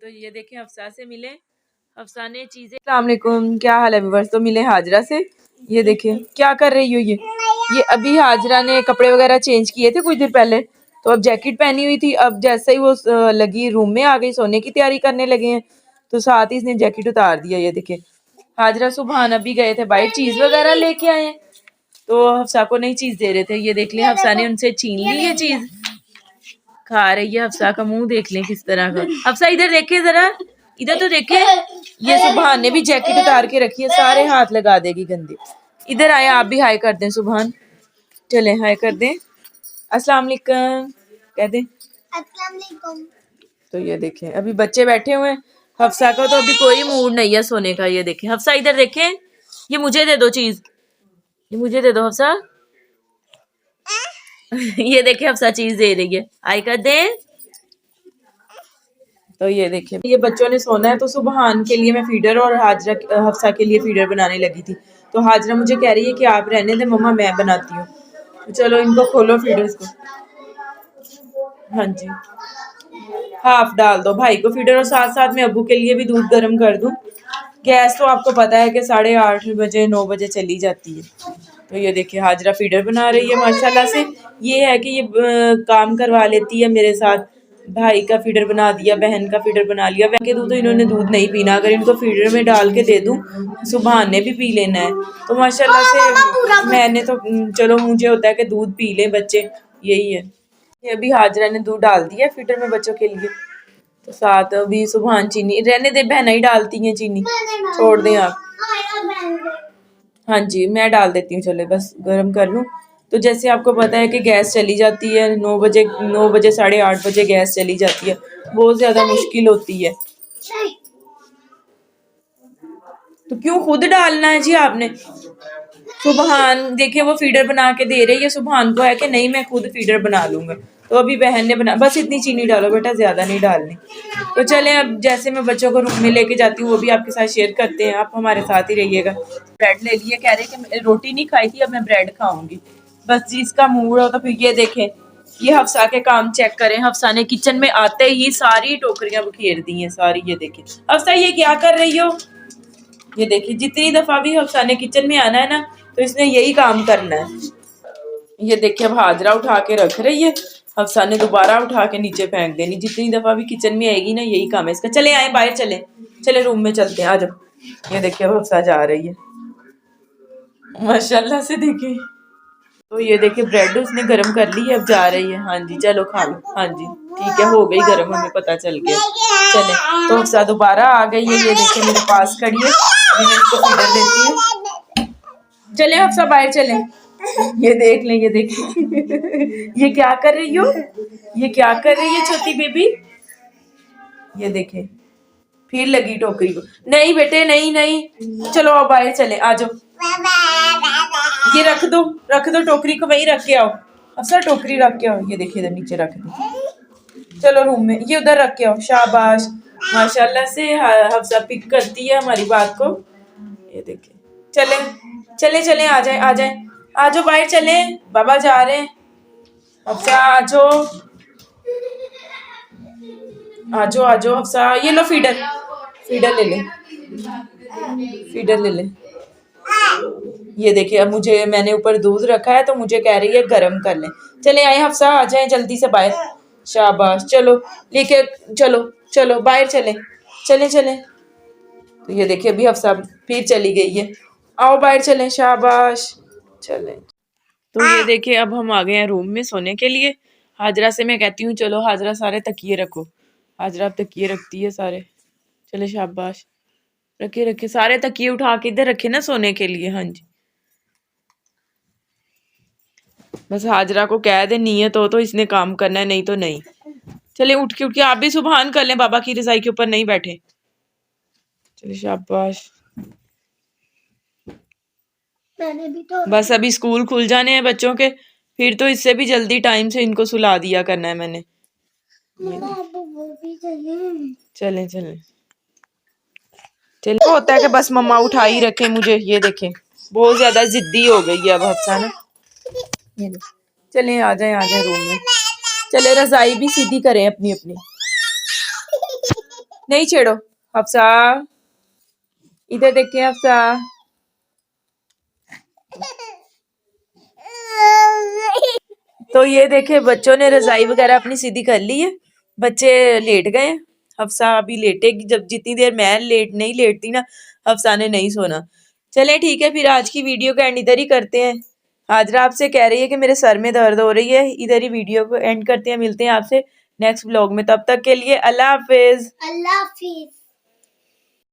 तो ये देखें हफ्सा से मिले, हफ्सा ने चीजें। अस्सलाम वालेकुम, क्या हाल है व्यूअर्स। तो मिले हाजरा से। ये देखिए क्या कर रही हो ये अभी हाजरा ने कपड़े वगैरह चेंज किए थे कुछ देर पहले, तो अब जैकेट पहनी हुई थी। अब जैसे ही वो लगी रूम में आ गई, सोने की तैयारी करने लगे हैं, तो साथ ही इसने जैकेट उतार दिया। ये देखिए हाजरा सुबहान अभी गए थे बाहर, चीज वगैरह लेके आए हैं, तो हफ्सा को नई चीज दे रहे थे। ये देख लें हफ्सा ने उनसे छीन ली ये चीज, खा रही है। हफ्सा का मुंह देख लें किस तरह का। हफ्सा इधर देखे जरा, इधर तो देखे। ये सुबहान ने भी जैकेट उतार के रखी है, सारे हाथ लगा देगी गंदी। इधर आए आप भी हाय कर दें सुबहान, चले हाय कर दें, अस्सलाम वालेकुम कह दें। अस्सलाम वालेकुम। तो ये देखें अभी बच्चे बैठे हुए हैं, हफ्सा का तो अभी कोई मूड नहीं है सोने का। ये देखें हफ्सा इधर देखें, ये मुझे दे दो चीज, ये मुझे दे दो हफ्सा। ये देखे हफ्सा चीज दे रही है, आई कर दे। तो ये देखिए ये बच्चों ने सोना है, तो सुबहान के लिए मैं फीडर और हाजरा हफ्सा के लिए फीडर बनाने लगी थी। तो हाजरा मुझे कह रही है कि आप रहने दे मम्मा, मैं बनाती हूँ। तो चलो इनको खोलो फीडर्स को। हाँ जी, हाफ डाल दो भाई को फीडर, और साथ साथ में अब्बू के लिए भी दूध गर्म कर दूँ। गैस तो आपको पता है कि 8:30 बजे 9 बजे चली जाती है। तो ये देखिए हाजरा फीडर बना रही है माशाल्लाह से। ये है कि ये काम करवा लेती है मेरे साथ। भाई का फीडर बना दिया, बहन का फीडर बना लिया। बहन के दूध तो इन्होंने दूध नहीं पीना, अगर इनको फीडर में डाल के दे दूं सुबहान ने भी पी लेना है। तो माशाल्लाह से मैंने तो चलो मुझे होता है कि दूध पी ले बच्चे, यही है। ये अभी हाजरा ने दूध डाल दिया फीडर में बच्चों के लिए। तो साथ अभी सुबहान चीनी रहने दे, बहना ही डालती हैं चीनी, छोड़ दें आप। हाँ जी मैं डाल देती हूँ, चले बस गर्म कर लूँ। तो जैसे आपको पता है कि गैस चली जाती है 9 बजे, 9 बजे 8:30 बजे गैस चली जाती है, बहुत ज्यादा मुश्किल होती है। तो क्यों खुद डालना है जी आपने। सुबहान देखिए वो फीडर बना के दे रही है, सुबहान को है कि नहीं मैं खुद फीडर बना लूंगा। तो अभी बहन ने बना, बस इतनी चीनी डालो बेटा, ज्यादा नहीं डालनी। तो चलें अब जैसे मैं बच्चों को रूम में लेके जाती हूँ वो भी आपके साथ शेयर करते हैं, आप हमारे साथ ही रहिएगा। ब्रेड ले लिए, कह रहे कि रोटी नहीं खाई थी अब मैं ब्रेड खाऊंगी। बस जिसका मूड हो। तो फिर ये देखें ये हफ्सा के काम चेक करें, हफ्सा ने किचन में आते ही सारी टोकरियां बखेर दी हैं सारी। ये देखें हफ्सा ये क्या कर रही हो। ये देखिए जितनी दफा भी हफ्सा ने किचन में आना है ना, तो इसने यही काम करना है। ये देखिए अब हाजरा उठा के रख रही है, हफ्सा ने दोबारा उठा के नीचे फेंक देनी। जितनी दफा भी किचन में आएगी ना यही काम है इसका। चले आए बाहर, चले चले रूम में चलते हैं, आ जाओ। ये देखिए अब हफ्सा जा रही है माशाल्लाह से। देखिए तो ये देखिए ब्रेड उसने गर्म कर ली है, अब जा रही है। हाँ जी चलो खा लो, हाँ जी ठीक है हो गई गर्म, हमें पता चल गया। चले तो हफ्सा दोबारा आ गई है, ये देखिए मेरे पास खड़ी है, मैं इसको फीडर देती हूँ। चले हफ्सा बाहर चले। ये देख लें, ये देखिए ये क्या कर रही हो, ये क्या कर रही है छोटी बेबी। ये देखे फिर लगी टोकरी को। नहीं बेटे नहीं नहीं, चलो अब बाहर चले, आ जाओ। ये रख दो टोकरी को, वहीं रख के आओ। अफसर टोकरी रख के आओ। ये देखिए इधर नीचे रख दी, चलो रूम में, ये उधर रख के आओ। शाबाश माशाल्लाह से हफ्सा पिक करती है हमारी बात को। ये देखिए चले चले चले, आ जाए आ जाए, आ जाओ बाहर चले, बाबा जा रहे हैं। हफ्सा आ जाओ आ जाओ आ जाओ हफ्सा। ये लो फीडर, फीडर ले ले, फीडर ले ले। ये देखिए अब मुझे, मैंने ऊपर दूध रखा है तो मुझे कह रही है गरम कर ले। चले आए हफ्सा, आ जाए जल्दी से बाहर। शाबाश चलो लेके चलो, चलो बाहर चले चले चले। तो ये देखिए अभी हफ्सा फिर चली गई है, आओ बाहर चले। शाबाश चले। तो ये देखिए अब हम आ गए हैं रूम में सोने के लिए। हाजरा से मैं कहती हूँ चलो हाजरा सारे तकिए रखो, हाजरा अब तकिए रखती है सारे। चले शाबाश, रखे रखे सारे तकिए उठा के इधर रखे ना सोने के लिए। हाँ जी बस हाजरा को कह दे नियत हो तो इसने काम करना है, नहीं तो नहीं। चले उठ के आप भी सुबहान कर लें, बाबा की रजाई के ऊपर नहीं बैठे। चले शाबाश। बस अभी स्कूल खुल जाने हैं बच्चों के, फिर तो इससे भी जल्दी टाइम से इनको सुला दिया करना है मैंने। चले चले चले, होता है कि बस मम्मा उठा ही रखे मुझे। ये देखें बहुत ज्यादा जिद्दी हो गई है अब हफ्सा ना। चले आ जाए रूम में। चले रजाई भी सीधी करें अपनी अपनी। नहीं छेड़ो हफ्सा, इधर देखिए हफ्सा। तो ये देखे बच्चों ने रजाई वगैरह अपनी सीधी कर ली है, बच्चे लेट गए हैं। हफ्सा अभी लेटेगी, जब जितनी देर मैं नहीं लेटती ना, हफ्सा ने नहीं सोना। चले ठीक है, फिर आज की वीडियो का एंड इधर ही करते हैं। हाजरा आपसे कह रही है कि मेरे सर में दर्द हो रही है, इधर ही वीडियो को एंड करते हैं। मिलते हैं आपसे नेक्स्ट व्लॉग में, तब तक के लिए अल्लाह हाफिज। अल्लाह हाफिज।